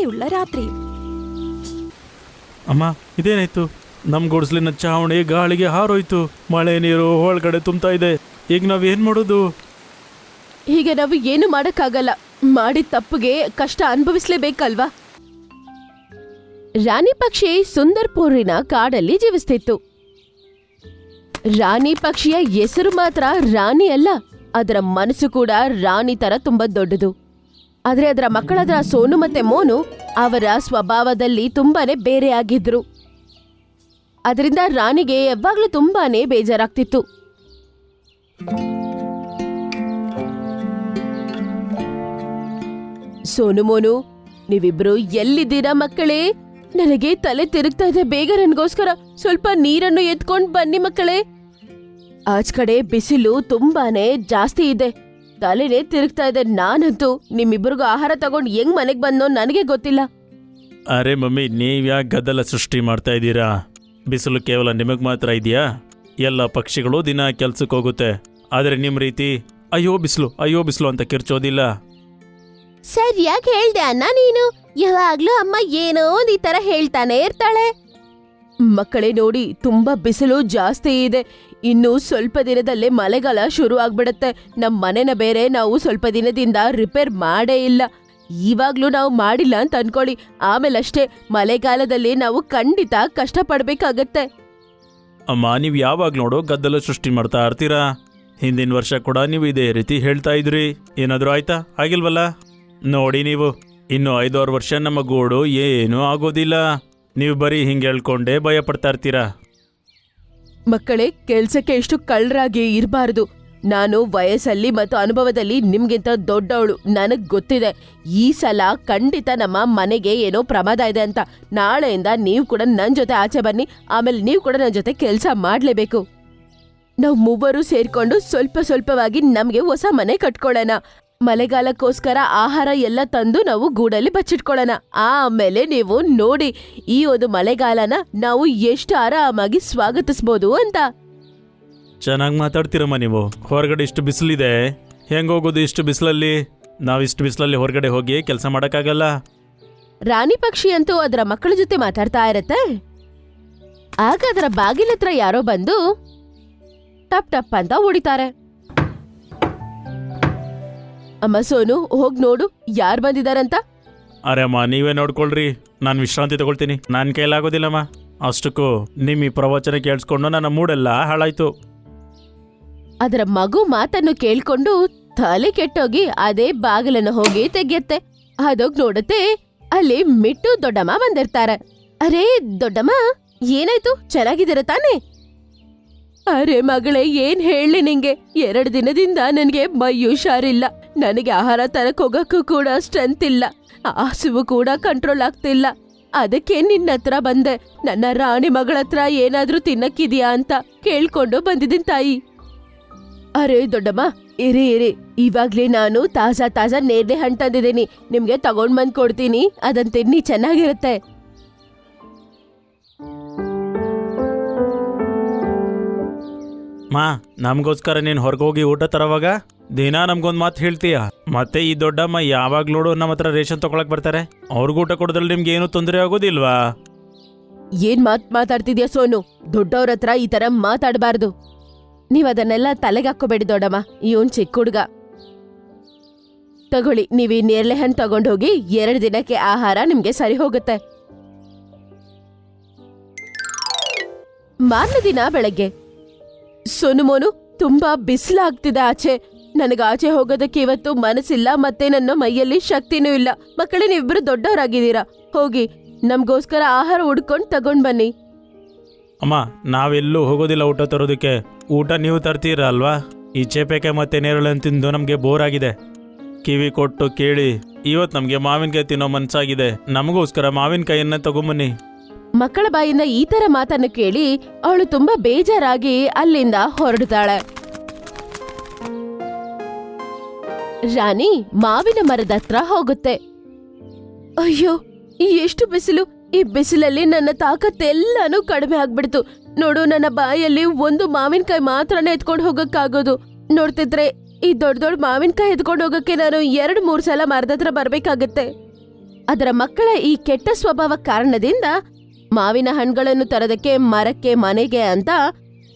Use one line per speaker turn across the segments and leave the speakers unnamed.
ಮಳೆಯುಳ್ಳ ರಾತ್ರಿ.
ಅಮ್ಮ, ಇದೇನಾಯ್ತು? ನಮ್ ಗುಡಿಸ್ಲಿನ ಚಾವಣಿ ಗಾಳಿಗೆ ಹಾರೋಯ್ತು. ಮಳೆ ನೀರು ಒಳಗಡೆ ತುಂಬ್ತಾ ಇದೆ. ಈಗ ನಾವೇನ್ ಮಾಡೋದು?
ಹೀಗೆ ನಾವು ಏನು ಮಾಡಕ್ಕಾಗಲ್ಲ. ಮಾಡಿದ ತಪ್ಪಿಗೆ ಕಷ್ಟ ಅನುಭವಿಸ್ಲೇಬೇಕಲ್ವಾ? ರಾಣಿ ಪಕ್ಷಿ ಸುಂದರ್ಪುರಿನ ಕಾಡಲ್ಲಿ ಜೀವಿಸ್ತಿತ್ತು. ರಾಣಿ ಪಕ್ಷಿಯ ಹೆಸರು ಮಾತ್ರ ರಾಣಿ ಅಲ್ಲ, ಅದರ ಮನಸ್ಸು ಕೂಡ ರಾಣಿ ತರ ತುಂಬಾ ದೊಡ್ಡದು. ಆದ್ರೆ ಅದರ ಮಕ್ಕಳಾದ ಸೋನು ಮತ್ತೆ ಮೋನು ಅವರ ಸ್ವಭಾವದಲ್ಲಿ ತುಂಬಾನೇ ಬೇರೆ ಆಗಿದ್ರು. ಅದರಿಂದ ರಾಣಿಗೆ ಯಾವಾಗ್ಲೂ ತುಂಬಾನೇ ಬೇಜಾರಾಗ್ತಿತ್ತು. ಸೋನು ಮೋನು, ನೀವಿಬ್ರು ಎಲ್ಲಿದ್ದೀರಾ ಮಕ್ಕಳೇ? ನನಗೆ ತಲೆ ತಿರುಗ್ತಾ ಇದೆ. ಬೇಗ ನನ್ಗೋಸ್ಕರ ಸ್ವಲ್ಪ ನೀರನ್ನು ಎತ್ಕೊಂಡ್ ಬನ್ನಿ ಮಕ್ಕಳೇ. ಆಚ್ ಕಡೆ ಬಿಸಿಲು ತುಂಬಾನೇ ಜಾಸ್ತಿ ಇದೆ, ತಲೆನೇ ತಿರುಗ್ತಾ ಇದೆ. ನಾನಂತೂ ನಿಮ್ಮಿಬ್ರಿಗೂ ಆಹಾರ ತಗೊಂಡ್ ಹೆಂಗ್ ಮನೆಗ್ ಬಂದೋ ನನಗೆ ಗೊತ್ತಿಲ್ಲ.
ಅರೆ ಮಮ್ಮಿ, ನೀವ್ಯಾಕೆ ಗದ್ದಲ ಸೃಷ್ಟಿ ಮಾಡ್ತಾ ಇದ್ದೀರಾ? ಬಿಸಿಲು ಕೇವಲ ನಿಮಗ್ ಮಾತ್ರ ಇದೆಯಾ? ಎಲ್ಲ ಪಕ್ಷಿಗಳು ದಿನ ಕೆಲ್ಸಕ್ಕೆ ಹೋಗುತ್ತೆ. ಆದ್ರೆ ನಿಮ್ ರೀತಿ ಅಯ್ಯೋ ಬಿಸಿಲು ಅಂತ ಕಿರ್ಚೋದಿಲ್ಲ.
ಸರಿಯಾಗಿ ಹೇಳ್ದೆ ಅಣ್ಣ ನೀನು. ಯಾವಾಗ್ಲೂ ಅಮ್ಮ ಏನೋ ಒಂದ್ ಈ ತರ ಹೇಳ್ತಾನೆ ಇರ್ತಾಳೆ. ಮಕ್ಕಳೇ ನೋಡಿ, ತುಂಬಾ ಬಿಸಿಲು ಜಾಸ್ತಿ ಇದೆ. ಇನ್ನು ಸ್ವಲ್ಪ ದಿನದಲ್ಲೇ ಮಳೆಗಾಲ ಶುರು ಆಗ್ಬಿಡತ್ತೆ. ನಮ್ ಮನೆನ ಬೇರೆ ನಾವು ಸ್ವಲ್ಪ ದಿನದಿಂದ ರಿಪೇರ್ ಮಾಡೇ ಇಲ್ಲ. ಇವಾಗ್ಲೂ ನಾವು ಮಾಡಿಲ್ಲ ಅಂತ ಅನ್ಕೊಳ್ಳಿ, ಆಮೇಲಷ್ಟೇ ಮಳೆಗಾಲದಲ್ಲಿ ನಾವು ಖಂಡಿತ ಕಷ್ಟ ಪಡ್ಬೇಕಾಗತ್ತೆ.
ಅಮ್ಮ, ನೀವು ಯಾವಾಗ ನೋಡೋ ಗದ್ದಲ ಸೃಷ್ಟಿ ಮಾಡ್ತಾ ಇರ್ತೀರಾ? ಹಿಂದಿನ ವರ್ಷ ಕೂಡ ನೀವು ಇದೇ ರೀತಿ ಹೇಳ್ತಾ ಇದ್ರಿ. ಏನಾದರೂ ಆಯ್ತಾ? ಆಗಿಲ್ವಲ್ಲ? ನೋಡಿ, ನೀವು ಇನ್ನು 5-6 ವರ್ಷ ನಮ್ಮ ಗೂಡು ಏನೂ ಆಗೋದಿಲ್ಲ. ನೀವು ಬರೀ ಹಿಂಗೆ ಹೇಳ್ಕೊಂಡೇ ಭಯ ಪಡ್ತಾ ಇರ್ತೀರಾ.
ಮಕ್ಕಳೇ, ಕೆಲ್ಸಕ್ಕೆ ಎಷ್ಟು ಕಳ್ಳರಾಗಿ ಇರಬಾರ್ದು. ನಾನು ವಯಸ್ಸಲ್ಲಿ ಮತ್ತು ಅನುಭವದಲ್ಲಿ ನಿಮ್ಗಿಂತ ದೊಡ್ಡವಳು. ನನಗ್ ಗೊತ್ತಿದೆ ಈ ಸಲ ಖಂಡಿತ ನಮ್ಮ ಮನೆಗೆ ಏನೋ ಪ್ರಮಾದ ಇದೆ ಅಂತ. ನಾಳೆಯಿಂದ ನೀವು ಕೂಡ ನನ್ ಜೊತೆ ಆಚೆ ಬನ್ನಿ. ಆಮೇಲೆ ನೀವು ಕೂಡ ನನ್ನ ಜೊತೆ ಕೆಲಸ ಮಾಡ್ಲೇಬೇಕು. ನಾವು ಮೂವರು ಸೇರ್ಕೊಂಡು ಸ್ವಲ್ಪವಾಗಿ ನಮ್ಗೆ ಹೊಸ ಮನೆ ಕಟ್ಕೊಳ್ಳೋಣ. ಮಳೆಗಾಲಕ್ಕೋಸ್ಕರ ಆಹಾರ ಎಲ್ಲ ತಂದು ನಾವು ಗೂಡಲ್ಲಿ ಬಚ್ಚಿಟ್ಕೊಳ್ಳೋಣ. ಆಮೇಲೆ ನೀವು ನೋಡಿ, ಈ ಒಂದು ಮಳೆಗಾಲನ ನಾವು ಎಷ್ಟು ಆರಾಮಾಗಿ ಸ್ವಾಗತಿಸ್ಬೋದು ಅಂತ.
ಚೆನ್ನಾಗಿ ಮಾತಾಡ್ತೀರಮ್ಮ ನೀವು. ಹೊರಗಡೆ ಇಷ್ಟು ಬಿಸಿಲಿದೆ, ಹೆಂಗೆ ಹೋಗೋದು ಇಷ್ಟು ಬಿಸಿಲಲ್ಲಿ? ನಾವಿಷ್ಟು ಬಿಸಿಲಲ್ಲಿ ಹೊರಗಡೆ ಹೋಗಿ ಕೆಲಸ ಮಾಡೋಕ್ಕಾಗಲ್ಲ.
ರಾಣಿ ಪಕ್ಷಿ ಅಂತೂ ಅದರ ಮಕ್ಕಳ ಜೊತೆ ಮಾತಾಡ್ತಾ ಇರತ್ತೆ. ಆಗ ಅದರ ಬಾಗಿಲ ಹತ್ರ ಯಾರೋ ಬಂದು ಟಪ್ ಟಪ್ ಅಂತ ಹೊಡಿತಾರೆ. ಅಮ್ಮ ಸೋನು, ಹೋಗ್ ನೋಡು ಯಾರು ಬಂದಿದಾರಂತ.
ಅರೆ ಅಮ್ಮ, ನೀವೇ ನೋಡ್ಕೊಳ್ರಿ, ನಾನು ವಿಶ್ರಾಂತಿ ತಗೊಳ್ತೀನಿ. ನನ್ನ ಕೈಲಾಗೋದಿಲ್ಲಮ್ಮ. ಅಷ್ಟಕ್ಕೂ ನಿಮ್ಮ ಈ ಪ್ರವಚನ ಕೇಳಿಸ್ಕೊಂಡು ನನ್ನ ಮೂಡೆಲ್ಲ ಹಾಳಾಯ್ತು.
ಅದರ ಮಗು ಮಾತನ್ನು ಕೇಳ್ಕೊಂಡು ತಲೆ ಕೆಟ್ಟೋಗಿ ಅದೇ ಬಾಗಿಲನ್ನು ಹೋಗಿ ತೆಗೆಯತ್ತೆ. ಅದೋಗ್ ನೋಡತ್ತೆ, ಅಲ್ಲಿ ಮಿಟ್ಟು ದೊಡ್ಡಮ್ಮ ಬಂದಿರ್ತಾರೆ. ಅರೇ ದೊಡ್ಡಮ್ಮ, ಏನಾಯ್ತು? ಚೆನ್ನಾಗಿದ್ದೀರ ತಾನೆ? ಅರೆ ಮಗಳೇ, ಏನ್ ಹೇಳಿ ನಿಂಗೆ, 2 ದಿನದಿಂದ ನನಗೆ ಮೈ ಹುಷಾರಿಲ್ಲ. ನನಗೆ ಆಹಾರ ತರಕ್ ಹೋಗಕ್ಕೂ ಕೂಡ ಸ್ಟ್ರೆಂತ್ ಇಲ್ಲ. ಹಸಿವು ಕೂಡ ಕಂಟ್ರೋಲ್ ಆಗ್ತಿಲ್ಲ. ಅದಕ್ಕೆ ನಿನ್ನ ಹತ್ರ ಬಂದೆ. ನನ್ನ ರಾಣಿ ಮಗಳ ಹತ್ರ ಏನಾದ್ರೂ ತಿನ್ನಕ್ಕಿದ್ಯಾ ಅಂತ ಕೇಳ್ಕೊಂಡು ಬಂದಿದ್ದೀನಿ ತಾಯಿ. ಅರೆ ದೊಡ್ಡಮ್ಮ, ಇರಿ, ಇವಾಗ್ಲೇ ನಾನು ತಾಜಾ ನೇರಳೆ ಹಣ್ಣು ತಂದಿದ್ದೀನಿ. ನಿಮ್ಗೆ ತಗೊಂಡ್ ಬಂದ್ ಕೊಡ್ತೀನಿ, ಅದನ್ ತಿನ್ನಿ, ಚೆನ್ನಾಗಿರುತ್ತೆ.
ಮಾ, ನಮಗೋಸ್ಕರ ನೀನು ಹೊರಗೋಗಿ ಊಟ ತರೋವಾಗ ದಿನ ನಮ್ಗೊಂದು ಮಾತು ಹೇಳ್ತೀಯ. ಮತ್ತೆ ಈ ದೊಡ್ಡಮ್ಮ ಯಾವಾಗ ನೋಡು ನಮ್ಮ ಹತ್ರ ರೇಷನ್ ತಗೊಳಕ್ ಬರ್ತಾರೆ. ಅವ್ರಿಗೂ ಊಟ ಕೊಡೋದ್ರಲ್ಲಿ ನಿಮ್ಗೆ ಏನು ತೊಂದರೆ ಆಗೋದಿಲ್ವಾ?
ಏನ್ ಮಾತಾಡ್ತಿದ್ಯಾ ಸೋನು? ದೊಡ್ಡವ್ರ ಹತ್ರ ಈ ತರ ಮಾತಾಡಬಾರ್ದು. ನೀವ್ ಅದನ್ನೆಲ್ಲ ತಲೆಗೆ ಹಾಕೋಬೇಡಿ ದೊಡ್ಡಮ್ಮ, ಇವನ್ ಚಿಕ್ಕ ಹುಡ್ಗ. ತಗೊಳ್ಳಿ, ನೀವ್ ಈ ನೇರಳೆ ಹಣ್ಣು ತಗೊಂಡೋಗಿ 2 ದಿನಕ್ಕೆ ಆಹಾರ ನಿಮ್ಗೆ ಸರಿ ಹೋಗುತ್ತೆ. ಮಾರನೇ ದಿನ ಬೆಳಗ್ಗೆ, ಸೋನು ಮೋನು, ತುಂಬಾ ಬಿಸಿಲಾಗ್ತಿದೆ ಆಚೆ. ನನಗೆ ಆಚೆ ಹೋಗೋದಕ್ಕೆ ಇವತ್ತು ಮನಸ್ಸಿಲ್ಲ, ಮತ್ತೆ ನನ್ನ ಮೈಯಲ್ಲಿ ಶಕ್ತಿನೂ ಇಲ್ಲ. ಮಕ್ಕಳೇ, ನೀವಿಬ್ರು ದೊಡ್ಡವರಾಗಿದ್ದೀರಾ, ಹೋಗಿ ನಮ್ಗೋಸ್ಕರ ಆಹಾರ ಹುಡ್ಕೊಂಡು ತಗೊಂಡ್ ಬನ್ನಿ.
ಅಮ್ಮ, ನಾವೆಲ್ಲೂ ಹೋಗೋದಿಲ್ಲ ಊಟ ತರೋದಕ್ಕೆ. ಊಟ ನೀವು ತರ್ತೀರ ಅಲ್ವಾ? ಈ ಚೇಪೆಕಾಯಿ ಮತ್ತೆ ನೇರಳೆ ತಿಂದು ನಮಗೆ ಬೋರ್ ಆಗಿದೆ. ಕಿವಿ ಕೊಟ್ಟು ಕೇಳಿ, ಇವತ್ತು ನಮಗೆ ಮಾವಿನಕಾಯಿ ತಿನ್ನೋ ಮನ್ಸಾಗಿದೆ. ನಮಗೋಸ್ಕರ ಮಾವಿನಕಾಯಿಯನ್ನ ತಗೊಂಬನ್ನಿ.
ಮಕ್ಕಳ ಬಾಯಿಂದ ಈ ತರ ಮಾತನ್ನು ಕೇಳಿ ಅವಳು ತುಂಬಾ ಬೇಜಾರಾಗಿ ಅಲ್ಲಿಂದ ಹೊರಡ್ತಾಳೆ. ರಾಣಿ ಮಾವಿನ ಮರದ ಹತ್ರ ಹೋಗುತ್ತೆ. ಅಯ್ಯೋ, ಎಷ್ಟು ಬಿಸಿಲು! ಈ ಬಿಸಿಲಲ್ಲಿ ನನ್ನ ತಾಕತ್ತೆಲ್ಲಾನು ಕಡಿಮೆ ಆಗ್ಬಿಡ್ತು. ನೋಡು, ನನ್ನ ಬಾಯಲ್ಲಿ ಒಂದು ಮಾವಿನಕಾಯಿ ಮಾತ್ರನೇ ಎತ್ಕೊಂಡು ಹೋಗಕ್ಕಾಗೋದು. ನೋಡ್ತಿದ್ರೆ ಈ ದೊಡ್ಡ ಮಾವಿನಕಾಯಿ ಎತ್ಕೊಂಡು ಹೋಗಕ್ಕೆ ನಾನು 2-3 ಸಲ ಮರದ ಹತ್ರ ಬರ್ಬೇಕಾಗತ್ತೆ. ಅದರ ಮಕ್ಕಳ ಈ ಕೆಟ್ಟ ಸ್ವಭಾವ ಕಾರಣದಿಂದ ಮಾವಿನ ಹಣ್ಣುಗಳನ್ನು ತರೋದಕ್ಕೆ ಮರಕ್ಕೆ ಮನೆಗೆ ಅಂತ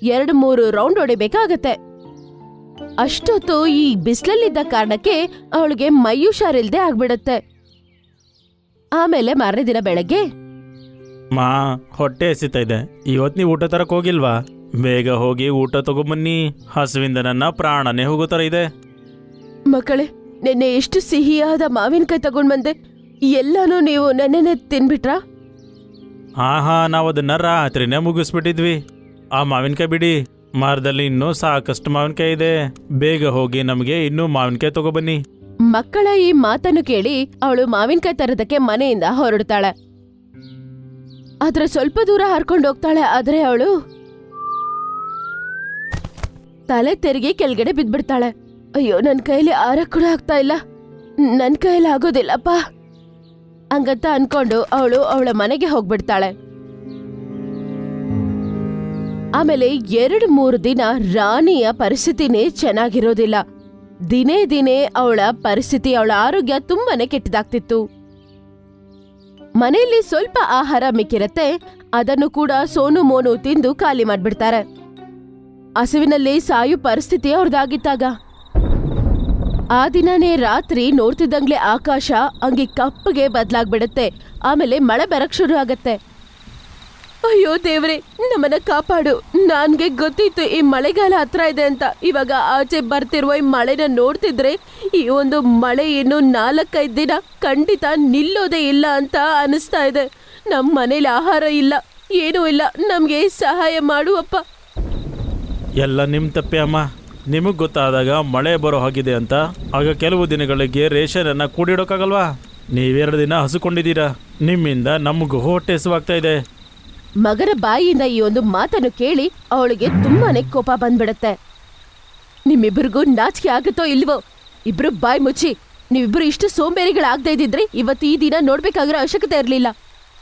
2-3 ರೌಂಡ್ ಹೊಡಿಬೇಕಾಗತ್ತೆ. ಅಷ್ಟೊತ್ತು ಈ ಬಿಸಿಲಲ್ಲಿದ್ದ ಕಾರಣಕ್ಕೆ ಅವಳಿಗೆ ಮೈ ಹುಷಾರಿಲ್ದೆ ಆಗ್ಬಿಡತ್ತೆ. ಆಮೇಲೆ ಮಾರನೇ ದಿನ ಬೆಳಗ್ಗೆ,
ಮಾ, ಹೊಟ್ಟೆ ಹಸಿತಾ ಇದೆ. ಇವತ್ತು ನೀವು ಊಟ ತರಕ್ ಹೋಗಿಲ್ವಾ? ಬೇಗ ಹೋಗಿ ಊಟ ತಗೊಂಬನ್ನಿ. ಹಸುವಿಂದ ನನ್ನ ಪ್ರಾಣನೇ ಹೋಗೋ ಥರ ಇದೆ.
ಮಕ್ಕಳೇ, ನೆನ್ನೆ ಎಷ್ಟು ಸಿಹಿಯಾದ ಮಾವಿನಕಾಯಿ ತಗೊಂಡ್ ಬಂದೆ. ಎಲ್ಲಾನು ನೀವು ನೆನ್ನೆನೆ ತಿನ್ಬಿಟ್ರಾ?
ಹಾ, ನಾವು ಅದನ್ನ ರಾತ್ರಿನೇ ಮುಗಿಸ್ಬಿಟ್ಟಿದ್ವಿ. ಆ ಮಾವಿನಕಾಯಿ ಬಿಡಿ, ಮರದಲ್ಲಿ ಇನ್ನೂ ಸಾಕಷ್ಟು ಮಾವಿನಕಾಯಿ ಇದೆ. ಬೇಗ ಹೋಗಿ ನಮಗೆ ಇನ್ನೂ ಮಾವಿನಕಾಯಿ ತಗೊಬನ್ನಿ.
ಮಕ್ಕಳ ಈ ಮಾತನ್ನು ಕೇಳಿ ಅವಳು ಮಾವಿನಕಾಯಿ ತರೋದಕ್ಕೆ ಮನೆಯಿಂದ ಹೊರಡ್ತಾಳೆ. ಆದ್ರೆ ಸ್ವಲ್ಪ ದೂರ ಹರ್ಕೊಂಡು ಹೋಗ್ತಾಳೆ. ಆದ್ರೆ ಅವಳು ತಲೆ ತೆರಿಗೆ ಕೆಳಗಡೆ ಬಿದ್ಬಿಡ್ತಾಳೆ. ಅಯ್ಯೋ, ನನ್ ಕೈಲಿ ಆರಕ್ ಕೂಡ ಆಗ್ತಾ ಇಲ್ಲ, ನನ್ ಕೈಲಿ ಆಗೋದಿಲ್ಲಪ್ಪ ಹಂಗಂತ ಅನ್ಕೊಂಡು ಅವಳು ಅವಳ ಮನೆಗೆ ಹೋಗ್ಬಿಡ್ತಾಳೆ. ಆಮೇಲೆ 2-3 ದಿನ ರಾಣಿಯ ಪರಿಸ್ಥಿತಿನೇ ಚೆನ್ನಾಗಿರೋದಿಲ್ಲ. ದಿನೇ ದಿನೇ ಅವಳ ಪರಿಸ್ಥಿತಿ, ಅವಳ ಆರೋಗ್ಯ ತುಂಬಾನೇ ಕೆಟ್ಟದಾಗ್ತಿತ್ತು. ಮನೆಯಲ್ಲಿ ಸ್ವಲ್ಪ ಆಹಾರ ಮಿಕ್ಕಿರತ್ತೆ, ಅದನ್ನು ಕೂಡ ಸೋನು ಮೋನು ತಿಂದು ಖಾಲಿ ಮಾಡ್ಬಿಡ್ತಾರೆ. ಹಸುವಿನಲ್ಲಿ ಸಾಯು ಪರಿಸ್ಥಿತಿ ಅವ್ರದ್ದಾಗಿತ್ತಾಗ ಆ ದಿನನೇ ರಾತ್ರಿ ನೋಡ್ತಿದ್ದಂಗ್ಲೆ ಆಕಾಶ ಹಂಗೆ ಕಪ್ಪಗೆ ಬದಲಾಗ್ಬಿಡತ್ತೆ. ಆಮೇಲೆ ಮಳೆ ಬರಕ್ ಶುರು ಆಗತ್ತೆ. ಅಯ್ಯೋ ದೇವ್ರೆ, ನಮ್ಮನ್ನ ಕಾಪಾಡು. ನನ್ಗೆ ಗೊತ್ತಿತ್ತು ಈ ಮಳೆಗಾಲ ಹತ್ರ ಇದೆ ಅಂತ. ಇವಾಗ ಆಚೆ ಬರ್ತಿರುವ ಈ ಮಳೆನ ನೋಡ್ತಿದ್ರೆ ಈ ಒಂದು ಮಳೆ ಇನ್ನು 4-5 ದಿನ ಖಂಡಿತ ನಿಲ್ಲೋದೇ ಇಲ್ಲ ಅಂತ ಅನಿಸ್ತಾ ಇದೆ. ನಮ್ಮ ಮನೇಲಿ ಆಹಾರ ಇಲ್ಲ, ಏನೂ ಇಲ್ಲ. ನಮ್ಗೆ ಸಹಾಯ ಮಾಡುವಪ್ಪ.
ಎಲ್ಲ ನಿಮ್ಮ ತಪ್ಪೆ ಅಮ್ಮ. ನಿಮಗೆ ಗೊತ್ತಾದಾಗ ಮಳೆ ಬರೋ ಹಾಗಿದೆ ಅಂತ ಆಗ ಕೆಲವು ದಿನಗಳಿಗೆ ರೇಷನನ್ನು ಕೂಡಿಡೋಕ್ಕಾಗಲ್ವಾ? ನೀವೆರಡು ದಿನ ಹಸುಕೊಂಡಿದ್ದೀರಾ. ನಿಮ್ಮಿಂದ ನಮಗೂ ಹೊಟ್ಟೆ ಹಸುವಾಗ್ತಾ ಇದೆ.
ಮಗನ ಬಾಯಿಯಿಂದ ಈ ಒಂದು ಮಾತನ್ನು ಕೇಳಿ ಅವಳಿಗೆ ತುಂಬಾನೇ ಕೋಪ ಬಂದ್ಬಿಡತ್ತೆ. ನಿಮ್ಮಿಬ್ಬರಿಗೂ ನಾಚಿಕೆ ಆಗುತ್ತೋ ಇಲ್ವೋ? ಇಬ್ರು ಬಾಯಿ ಮುಚ್ಚಿ. ನೀವಿಬ್ರು ಇಷ್ಟು ಸೋಂಬೇರಿಗಳಾಗದೇ ಇದ್ದಿದ್ರೆ ಇವತ್ತು ಈ ದಿನ ನೋಡ್ಬೇಕಾಗಿರೋ ಅವಶ್ಯಕತೆ ಇರಲಿಲ್ಲ.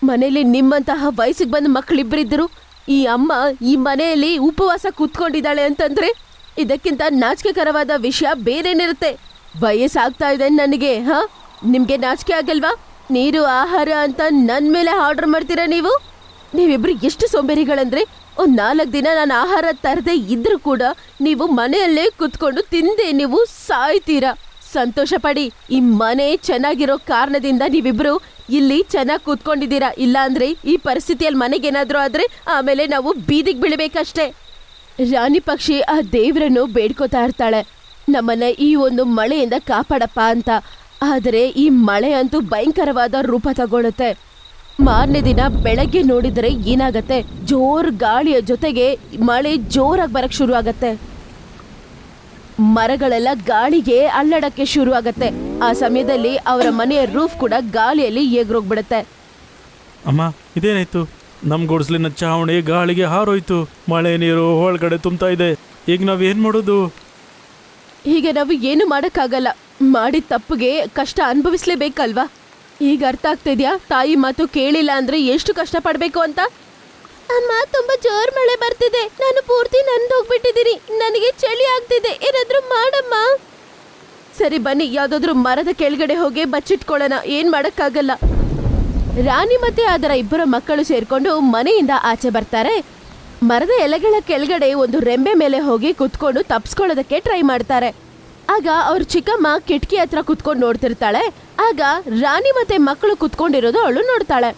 ಮನೇಲಿ ನಿಮ್ಮಂತಹ ವಯಸ್ಸಿಗೆ ಬಂದ ಮಕ್ಕಳಿಬ್ಬರಿದ್ದರು. ಈ ಅಮ್ಮ ಈ ಮನೆಯಲ್ಲಿ ಉಪವಾಸ ಕೂತ್ಕೊಂಡಿದ್ದಾಳೆ ಅಂತಂದ್ರೆ ಇದಕ್ಕಿಂತ ನಾಚಿಕೆಕರವಾದ ವಿಷಯ ಬೇರೇನಿರುತ್ತೆ? ವಯಸ್ಸಾಗ್ತಾ ಇದೆ ನನಗೆ. ನಿಮ್ಗೆ ನಾಚಿಕೆ ಆಗಲ್ವಾ? ನೀರು ಆಹಾರ ಅಂತ ನನ್ ಮೇಲೆ ಆರ್ಡರ್ ಮಾಡ್ತೀರಾ ನೀವು? ನೀವಿಬ್ರು ಎಷ್ಟು ಸೋಂಬೇರಿಗಳಂದ್ರೆ 4 ದಿನ ನಾನು ಆಹಾರ ತರದೇ ಇದ್ರೂ ಕೂಡ ನೀವು ಮನೆಯಲ್ಲೇ ಕುತ್ಕೊಂಡು ತಿಂದೆ ನೀವು ಸಾಯ್ತೀರಾ. ಸಂತೋಷ ಪಡಿ. ಈ ಮನೆ ಚೆನ್ನಾಗಿರೋ ಕಾರಣದಿಂದ ನೀವಿಬ್ರು ಇಲ್ಲಿ ಚೆನ್ನಾಗಿ ಕೂತ್ಕೊಂಡಿದ್ದೀರಾ. ಇಲ್ಲ ಅಂದ್ರೆ ಈ ಪರಿಸ್ಥಿತಿಯಲ್ಲಿ ಮನೆಗೇನಾದ್ರೂ ಆದ್ರೆ ಆಮೇಲೆ ನಾವು ಬೀದಿಗೆ ಬೀಳ್ಬೇಕಷ್ಟೇ. ರಾಣಿ ಪಕ್ಷಿ ಆ ದೇವ್ರನ್ನು ಬೇಡ್ಕೋತಾ ಇರ್ತಾಳೆ, ನಮ್ಮನ್ನ ಈ ಒಂದು ಮಳೆಯಿಂದ ಕಾಪಾಡಪ್ಪ ಅಂತ. ಆದರೆ ಈ ಮಳೆ ಅಂತೂ ಭಯಂಕರವಾದ ರೂಪ ತಗೊಳುತ್ತೆ. ಮಾರನೇ ದಿನ ಬೆಳಗ್ಗೆ ನೋಡಿದರೆ ಏನಾಗತ್ತೆ, ಜೋರ್ ಗಾಳಿಯ ಜೊತೆಗೆ ಮಳೆ ಜೋರಾಗಿ ಬರಕ್ ಶುರು ಆಗತ್ತೆ. ಮರಗಳೆಲ್ಲ ಗಾಳಿಗೆ ಅಳ್ಳಡಕ್ಕೆ ಶುರು ಆಗತ್ತೆ. ಆ ಸಮಯದಲ್ಲಿ ಅವರ ಮನೆಯ ರೂಫ್ ಕೂಡ ಗಾಳಿಯಲ್ಲಿ ಎಗ್ರೋಗ್ಬಿಡತ್ತೆ.
ಅಮ್ಮ, ಇದೇನಾಯ್ತು? ನಮ್ಮ ಗುಡಿಸ್ಲಿನ ಚಾವಣಿ ಗಾಳಿಗೆ ಹಾರೋಯ್ತು. ಮಳೆ ನೀರು ಒಳಗಡೆ ತುಂಬ್ತಾ ಇದೆ. ಈಗ ನಾವೇನ್ ಮಾಡೋದು?
ಹೀಗೆ ನಾವು ಏನು ಮಾಡಕ್ಕಾಗಲ್ಲ. ಮಾಡಿದ ತಪ್ಪಿಗೆ ಕಷ್ಟ ಅನುಭವಿಸ್ಲೇಬೇಕಲ್ವಾ? ಈಗ ಅರ್ಥ ಆಗ್ತಿದ್ಯಾ ತಾಯಿ ಮಾತು ಕೇಳಿಲ್ಲ ಅಂದ್ರೆ ಎಷ್ಟು ಕಷ್ಟ ಪಡ್ಬೇಕು ಅಂತ? ಅಮ್ಮ, ತುಂಬಾ ಜೋರ್ ಮಳೆ ಬರ್ತಿದೆ. ನಾನು ಪೂರ್ತಿ ನಂದೋಗ್ಬಿಟ್ಟಿದ್ದೀನಿ. ನನಗೆ ಚಳಿ ಆಗ್ತಿದೆ. ಏನಾದ್ರೂ ಮಾಡಮ್ಮ. ಸರಿ ಬನ್ನಿ, ಯಾವ್ದಾದ್ರು ಮರದ ಕೆಳಗಡೆ ಹೋಗಿ ಬಚ್ಚಿಟ್ಕೊಳ್ಳೋಣ. ಏನ್ ಮಾಡಕ್ಕಾಗಲ್ಲ. ರಾಣಿ ಮತ್ತೆ ಅದರ 2 ಮಕ್ಕಳು ಸೇರ್ಕೊಂಡು ಮನೆಯಿಂದ ಆಚೆ ಬರ್ತಾರೆ. ಮರದ ಎಲೆಗಳ ಕೆಳಗಡೆ ಒಂದು ರೆಂಬೆ ಮೇಲೆ ಹೋಗಿ ಕುತ್ಕೊಂಡು ತಪ್ಸ್ಕೊಳ್ಳೋದಕ್ಕೆ ಟ್ರೈ ಮಾಡ್ತಾರೆ. ಆಗ ಅವ್ರ ಚಿಕ್ಕಮ್ಮ ಕಿಟಕಿ ಹತ್ರ ಕುತ್ಕೊಂಡು ನೋಡ್ತಿರ್ತಾಳೆ. ಆಗ ರಾಣಿ ಮತ್ತೆ ಮಕ್ಕಳು ಕುತ್ಕೊಂಡಿರೋದು ಅವಳು ನೋಡ್ತಾಳೆ.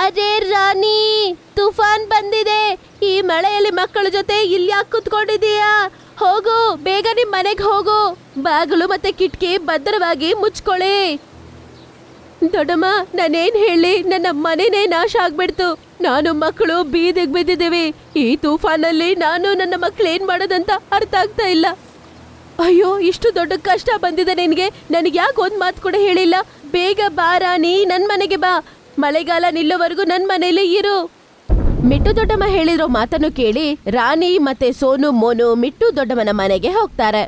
ಅದೇ ರಾಣಿ, ತುಫಾನ್ ಬಂದಿದೆ. ಈ ಮಳೆಯಲ್ಲಿ ಮಕ್ಕಳ ಜೊತೆ ಇಲ್ಲಿ ಯಾಕೆ ಕುತ್ಕೊಂಡಿದೀಯಾ? ಹೋಗು, ಬೇಗ ನಿಮ್ ಮನೆಗೆ ಹೋಗು. ಬಾಗಿಲು ಮತ್ತೆ ಕಿಟಕಿ ಭದ್ರವಾಗಿ ಮುಚ್ಕೊಳ್ಳಿ. ದೊಡ್ಡಮ್ಮ, ನಾನೇನ್ ಹೇಳಿ, ನನ್ನ ಮನೆನೇ ನಾಶ ಆಗ್ಬಿಡ್ತು. ನಾನು ಮಕ್ಕಳು ಬೀದಿಗೆ ಬಿದ್ದಿದ್ದೀವಿ. ಈ ತೂಫಾನಲ್ಲಿ ನಾನು ನನ್ನ ಮಕ್ಳು ಏನ್ ಮಾಡೋದಂತ ಅರ್ಥ ಆಗ್ತಾ ಇಲ್ಲ. ಅಯ್ಯೋ, ಇಷ್ಟು ದೊಡ್ಡ ಕಷ್ಟ ಬಂದಿದೆ ನಿನ್ಗೆ. ನನಗೆ ಯಾಕೆ ಒಂದ್ ಮಾತು ಕೂಡ ಹೇಳಿಲ್ಲ? ಬೇಗ ಬಾ ರಾಣಿ, ನನ್ ಮನೆಗೆ ಬಾ. ಮಳೆಗಾಲ ನಿಲ್ಲೋವರೆಗೂ ನನ್ ಮನೇಲಿ ಇರು. ಮಿಟ್ಟು ದೊಡ್ಡಮ್ಮ ಹೇಳಿರೋ ಮಾತನ್ನು ಕೇಳಿ ರಾಣಿ ಮತ್ತೆ ಸೋನು ಮೋನು ಮಿಟ್ಟು ದೊಡ್ಡಮ್ಮನ ಮನೆಗೆ ಹೋಗ್ತಾರೆ.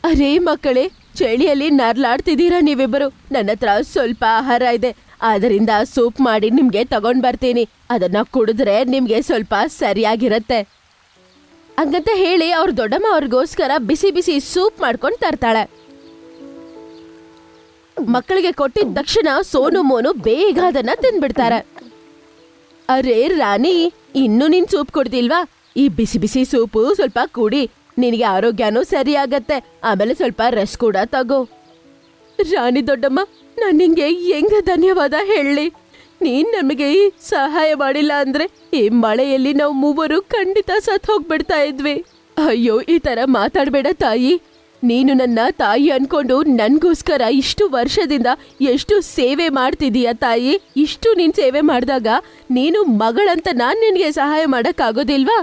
ಅರೇ ಮಕ್ಕಳೇ, ಚಳಿಯಲ್ಲಿ ನರ್ಲಾಡ್ತಿದ್ದೀರಾ ನೀವಿಬ್ಬರು. ನನ್ನ ಹತ್ರ ಸ್ವಲ್ಪ ಆಹಾರ ಇದೆ, ಅದರಿಂದ ಸೂಪ್ ಮಾಡಿ ನಿಮ್ಗೆ ತಗೊಂಡ್ ಬರ್ತೀನಿ. ಅದನ್ನ ಕುಡಿದ್ರೆ ನಿಮ್ಗೆ ಸ್ವಲ್ಪ ಸರಿಯಾಗಿರತ್ತೆ ಹಂಗಂತ ಹೇಳಿ ಅವ್ರ ದೊಡ್ಡಮ್ಮ ಅವ್ರಿಗೋಸ್ಕರ ಬಿಸಿ ಬಿಸಿ ಸೂಪ್ ಮಾಡ್ಕೊಂಡು ತರ್ತಾಳೆ. ಮಕ್ಕಳಿಗೆ ಕೊಟ್ಟಿದ ತಕ್ಷಣ ಸೋನು ಮೋನು ಬೇಗ ಅದನ್ನ ತಿಂದ್ಬಿಡ್ತಾರೆ. ಅರೆ ರಾಣಿ, ಇನ್ನು ನೀನ್ ಸೂಪ್ ಕೊಡ್ತಿಲ್ವಾ? ಈ ಬಿಸಿ ಬಿಸಿ ಸೂಪು ಸ್ವಲ್ಪ ಕುಡಿ, ನಿನಗೆ ಆರೋಗ್ಯನೂ ಸರಿ ಆಗತ್ತೆ. ಆಮೇಲೆ ಸ್ವಲ್ಪ ರೆಸ್ಟ್ ಕೂಡ ತಗೋ. ರಾಣಿ ದೊಡ್ಡಮ್ಮ, ನಾನು ನಿಂಗೆ ಹೆಂಗ ಧನ್ಯವಾದ ಹೇಳಿ? ನೀನ್ ನಮಗೆ ಸಹಾಯ ಮಾಡಿಲ್ಲ ಅಂದ್ರೆ ಈ ಮಳೆಯಲ್ಲಿ ನಾವು ಮೂವರು ಖಂಡಿತ ಸತ್ ಹೋಗ್ಬಿಡ್ತಾ ಇದ್ವಿ. ಅಯ್ಯೋ, ಈ ತರ ಮಾತಾಡ್ಬೇಡ ತಾಯಿ. ನೀನು ನನ್ನ ತಾಯಿ ಅನ್ಕೊಂಡು ನನ್ಗೋಸ್ಕರ ಇಷ್ಟು ವರ್ಷದಿಂದ ಎಷ್ಟು ಸೇವೆ ಮಾಡ್ತಿದೀಯ ತಾಯಿ. ಇಷ್ಟು ನೀನ್ ಸೇವೆ ಮಾಡಿದಾಗ ನೀನು ಮಗಳಂತ ನಾನ್ ನಿನ್ಗೆ ಸಹಾಯ ಮಾಡಕ್ಕಾಗೋದಿಲ್ವಾ?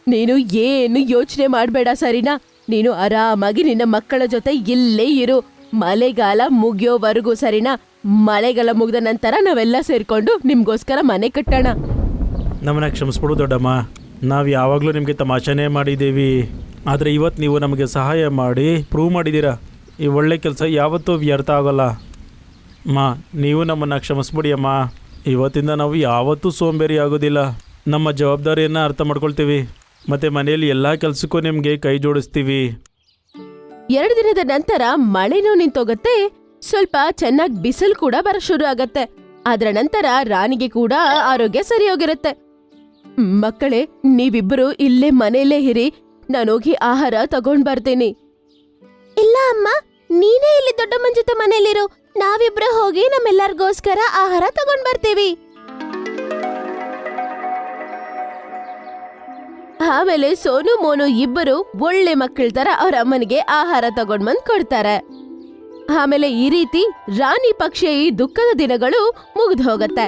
ನೀನು ಏನು ಯೋಚನೆ ಮಾಡ್ಬೇಡ ಸರಿನಾ? ನೀನು ಆರಾಮಾಗಿ ನಿನ್ನ ಮಕ್ಕಳ ಜೊತೆ ಇಲ್ಲೇ ಇರು. ಮಳೆಗಾಲ ಮುಗಿಯೋವರೆಗೂ ಸರಿನಾ? ಮಳೆಗಾಲ ಮುಗ್ದ ನಂತರ ನಾವೆಲ್ಲ ಸೇರ್ಕೊಂಡು ನಿಮ್ಗೋಸ್ಕರ ಮನೆ ಕಟ್ಟೋಣ.
ನಮ್ಮನ್ನ ಕ್ಷಮಿಸ್ಬಿಡು ದೊಡ್ಡಮ್ಮ, ನಾವು ಯಾವಾಗಲೂ ನಿಮಗೆ ತಮಾಷೆನೇ ಮಾಡಿದ್ದೀವಿ. ಆದರೆ ಇವತ್ತು ನೀವು ನಮಗೆ ಸಹಾಯ ಮಾಡಿ ಪ್ರೂವ್ ಮಾಡಿದ್ದೀರಾ. ಈ ಒಳ್ಳೆ ಕೆಲಸ ಯಾವತ್ತೂ ವ್ಯರ್ಥ ಆಗೋಲ್ಲ. ನೀವು ನಮ್ಮನ್ನು ಕ್ಷಮಿಸ್ಬಿಡಿ ಅಮ್ಮ. ಇವತ್ತಿಂದ ನಾವು ಯಾವತ್ತೂ ಸೋಂಬೇರಿ ಆಗೋದಿಲ್ಲ. ನಮ್ಮ ಜವಾಬ್ದಾರಿಯನ್ನು ಅರ್ಥ ಮಾಡ್ಕೊಳ್ತೀವಿ ಮತ್ತು ಮನೆಯಲ್ಲಿ ಎಲ್ಲ ಕೆಲಸಕ್ಕೂ ನಿಮಗೆ ಕೈ ಜೋಡಿಸ್ತೀವಿ.
2 ದಿನದ ನಂತರ ಮಳೆನೂ ನಿಂತೋಗತ್ತೆ. ಸ್ವಲ್ಪ ಚೆನ್ನಾಗಿ ಬಿಸಿಲು ಕೂಡ ಬರ ಶುರು ಆಗತ್ತೆ. ಅದರ ನಂತರ ರಾಣಿಗೆ ಕೂಡ ಆರೋಗ್ಯ ಸರಿ ಹೋಗಿರುತ್ತೆ. ಮಕ್ಕಳೇ, ನೀವಿಬ್ಬರು ಇಲ್ಲೇ ಮನೆಯಲ್ಲೇ ಇರಿ, ನಾನೋಗಿ ಆಹಾರ ತಗೊಂಡ್ ಬರ್ತೀನಿ. ಇಲ್ಲ ಅಮ್ಮ, ನೀನೇ ಇಲ್ಲಿ ದೊಡ್ಡಮ್ಮನ ಜೊತೆ ಮನೇಲಿರು. ನಾವಿಬ್ರು ಹೋಗಿ ನಮ್ಮೆಲ್ಲರಿಗೋಸ್ಕರ ಆಹಾರ ತಗೊಂಡ್ ಬರ್ತೀವಿ. ಆಮೇಲೆ ಸೋನು ಮೋನು ಇಬ್ಬರು ಒಳ್ಳೆ ಮಕ್ಕಳ ತರ ಅವ್ರ ಅಮ್ಮನಿಗೆ ಆಹಾರ ತಗೊಂಡ್ ಬಂದ್ ಕೊಡ್ತಾರೆ. ಆಮೇಲೆ ಈ ರೀತಿ ರಾಣಿ ಪಕ್ಷಿಯ ಈ ದುಃಖದ ದಿನಗಳು ಮುಗಿದು ಹೋಗತ್ತೆ.